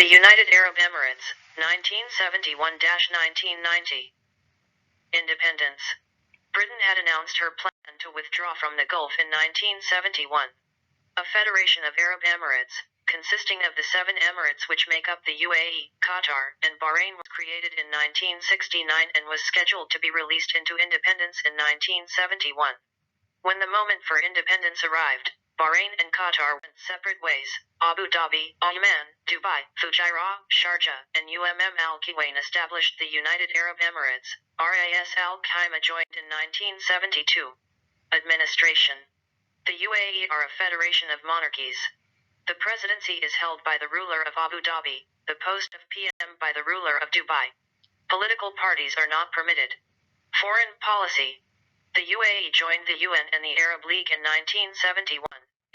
United Arab Emirates, 1971–1990. Independence. Britain had announced her plan to withdraw from the Gulf in 1971. A federation of Arab Emirates, consisting of the 7 emirates which make up the UAE, Qatar, and Bahrain was created in 1969 and was scheduled to be released into independence in 1971. When the moment for independence arrived, Bahrain and Qatar went separate ways. Abu Dhabi, Oman, Dubai, Fujairah, Sharjah, and Al Kuwait established the United Arab Emirates. Ras Al Khaimah joined in 1972. Administration. The UAE are a federation of monarchies. The presidency is held by the ruler of Abu Dhabi, the post of PM by the ruler of Dubai. Political parties are not permitted. Foreign policy. The UAE joined the UN and the Arab League in 1971.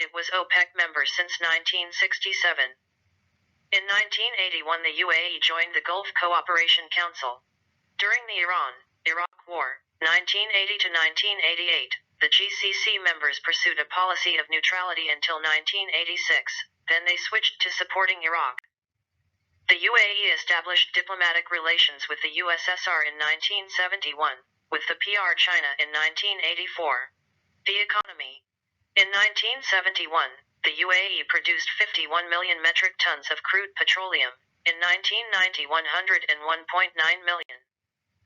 It was OPEC member since 1967. In 1981 the UAE joined the Gulf Cooperation Council. During the Iraq War, 1980 to 1988, the GCC members pursued a policy of neutrality until 1986, then they switched to supporting Iraq. The UAE established diplomatic relations with the USSR in 1971, with the PR China in 1984. The economy. In 1971, the UAE produced 51 million metric tons of crude petroleum. In 1990, 101.9 million.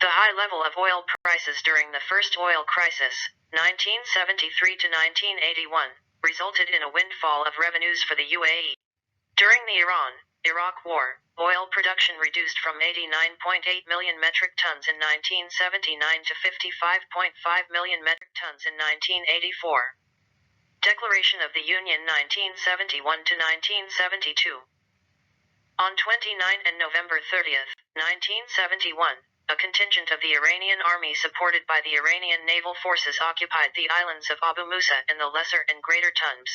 The high level of oil prices during the first oil crisis, 1973 to 1981, resulted in a windfall of revenues for the UAE. During the Iraq War, oil production reduced from 89.8 million metric tons in 1979 to 55.5 million metric tons in 1984. Declaration of the Union 1971 to 1972. On 29 and November 30, 1971, a contingent of the Iranian army supported by the Iranian naval forces occupied the islands of Abu Musa in the Lesser and Greater Tunbs.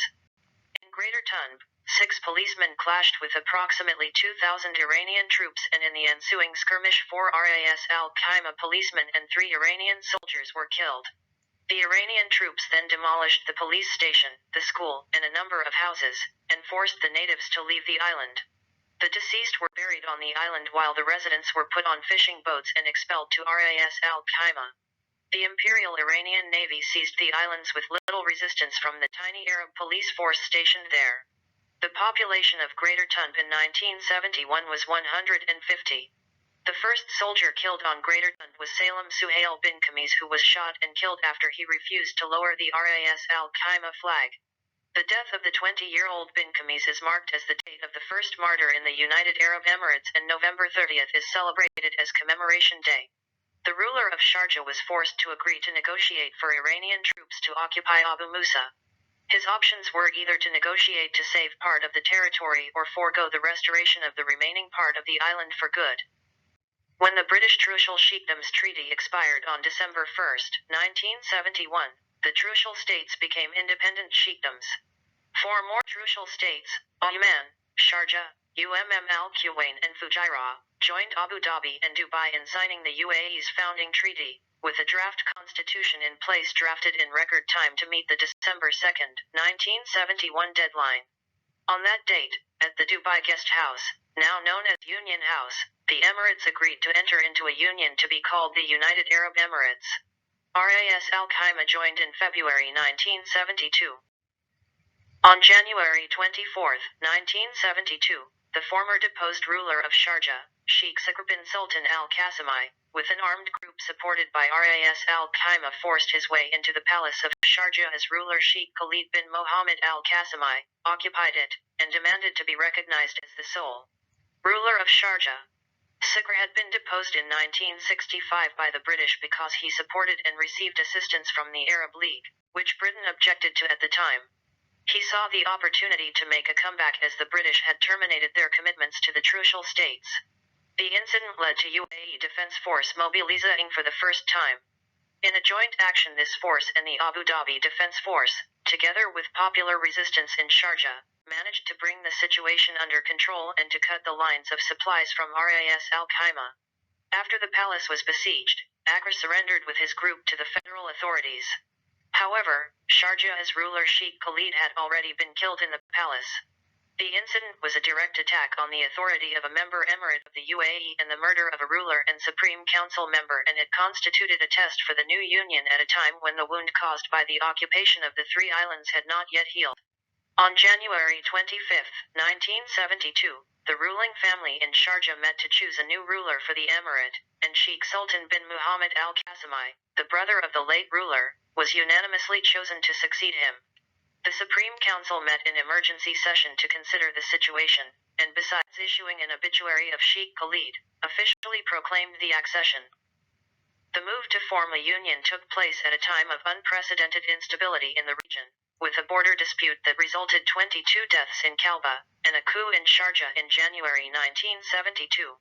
In Greater Tunb, 6 policemen clashed with approximately 2,000 Iranian troops, and in the ensuing skirmish 4 Ras Al Khaimah policemen and 3 Iranian soldiers were killed. The Iranian troops then demolished the police station, the school, and a number of houses, and forced the natives to leave the island. The deceased were buried on the island while the residents were put on fishing boats and expelled to Ras Al Khaimah. The Imperial Iranian Navy seized the islands with little resistance from the tiny Arab police force stationed there. The population of Greater Tunb in 1971 was 150. The first soldier killed on Greater Tunb was Salem Suhail bin Khamis, who was shot and killed after he refused to lower the Ras Al Khaimah flag. The death of the 20-year-old bin Khamis is marked as the date of the first martyr in the United Arab Emirates, and November 30th is celebrated as Commemoration Day. The ruler of Sharjah was forced to agree to negotiate for Iranian troops to occupy Abu Musa. His options were either to negotiate to save part of the territory or forego the restoration of the remaining part of the island for good. When the British Trucial Sheikdoms Treaty expired on December 1, 1971, the Trucial states became independent sheikdoms. 4 more Trucial states, Oman, Sharjah, Al Kuwait, and Fujairah, joined Abu Dhabi and Dubai in signing the UAE's founding treaty, with a draft constitution in place drafted in record time to meet the December 2, 1971 deadline. On that date, at the Dubai Guest House, now known as Union House, the Emirates agreed to enter into a union to be called the United Arab Emirates. Ras Al Khaimah joined in February 1972. On January 24, 1972, the former deposed ruler of Sharjah, Sheikh Sakr bin Sultan al-Qasimai, with an armed group supported by Ras Al Khaimah, forced his way into the palace of Sharjah as ruler Sheikh Khalid bin Mohammed al-Qasimai, occupied it, and demanded to be recognized as the sole ruler of Sharjah. Sakr had been deposed in 1965 by the British because he supported and received assistance from the Arab League, which Britain objected to at the time. He saw the opportunity to make a comeback as the British had terminated their commitments to the Trucial states. The incident led to UAE Defense Force mobilizing for the first time. In a joint action, this force and the Abu Dhabi Defense Force, together with popular resistance in Sharjah, managed to bring the situation under control and to cut the lines of supplies from Ras Al Khaimah. After the palace was besieged, Akra surrendered with his group to the federal authorities. However, Sharjah's ruler Sheikh Khalid had already been killed in the palace. The incident was a direct attack on the authority of a member emirate of the UAE and the murder of a ruler and Supreme Council member, and it constituted a test for the new union at a time when the wound caused by the occupation of the three islands had not yet healed. On January 25, 1972, the ruling family in Sharjah met to choose a new ruler for the emirate, and Sheikh Sultan bin Muhammad al-Qasimi, the brother of the late ruler, was unanimously chosen to succeed him. The Supreme Council met in emergency session to consider the situation, and besides issuing an obituary of Sheikh Khalid, officially proclaimed the accession. The move to form a union took place at a time of unprecedented instability in the region, with a border dispute that resulted 22 deaths in Kalba, and a coup in Sharjah in January 1972.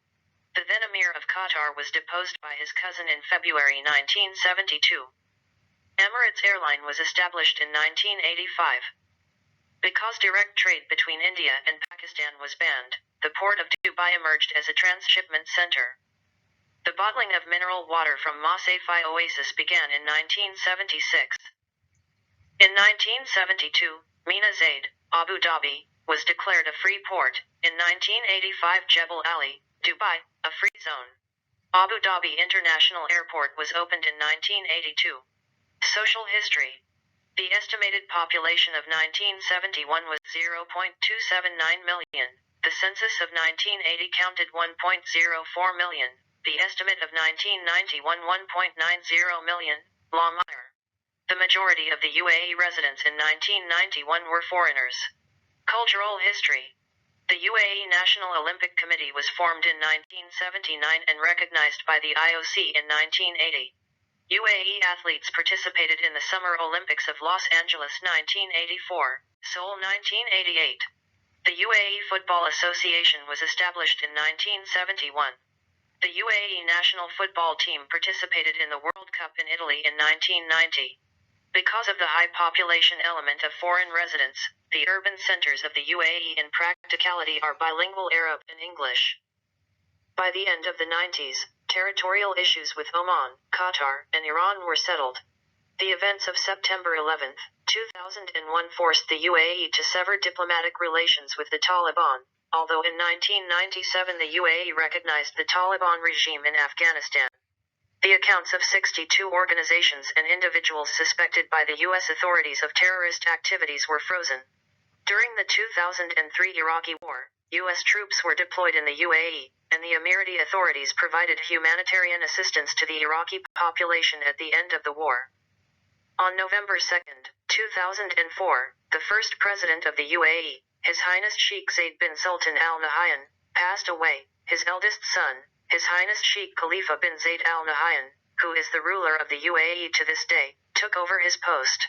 The then Emir of Qatar was deposed by his cousin in February 1972. Emirates Airline was established in 1985. Because direct trade between India and Pakistan was banned, the port of Dubai emerged as a transshipment center. The bottling of mineral water from Mas-e-Fi Oasis began in 1976. In 1972, Mina Zaid, Abu Dhabi, was declared a free port. In 1985, Jebel Ali, Dubai, a free zone. Abu Dhabi International Airport was opened in 1982. Social history. The estimated population of 1971 was 0.279 million. The census of 1980 counted 1.04 million. The estimate of 1991 1.90 million. Law Meyer. The majority of the UAE residents in 1991 were foreigners. Cultural history. The UAE National Olympic Committee was formed in 1979 and recognized by the IOC in 1980. UAE athletes participated in the Summer Olympics of Los Angeles 1984, Seoul 1988. The Uae Football Association was established in 1971. The UAE national football team participated in the World Cup in Italy in 1990. Because of the high population element of foreign residents, the urban centers of the UAE in practicality are bilingual Arab and English. By the end of the 90s, territorial issues with Oman, Qatar, and Iran were settled. The events of September 11, 2001 forced the UAE to sever diplomatic relations with the Taliban, although in 1997 the UAE recognized the Taliban regime in Afghanistan. The accounts of 62 organizations and individuals suspected by the U.S. authorities of terrorist activities were frozen. During the 2003 Iraqi War, U.S. troops were deployed in the UAE, and the Emirati authorities provided humanitarian assistance to the Iraqi population at the end of the war. On November 2, 2004, the first president of the UAE, His Highness Sheikh Zayed bin Sultan Al Nahyan, passed away. His eldest son, His Highness Sheikh Khalifa bin Zayed Al Nahyan, who is the ruler of the UAE to this day, took over his post.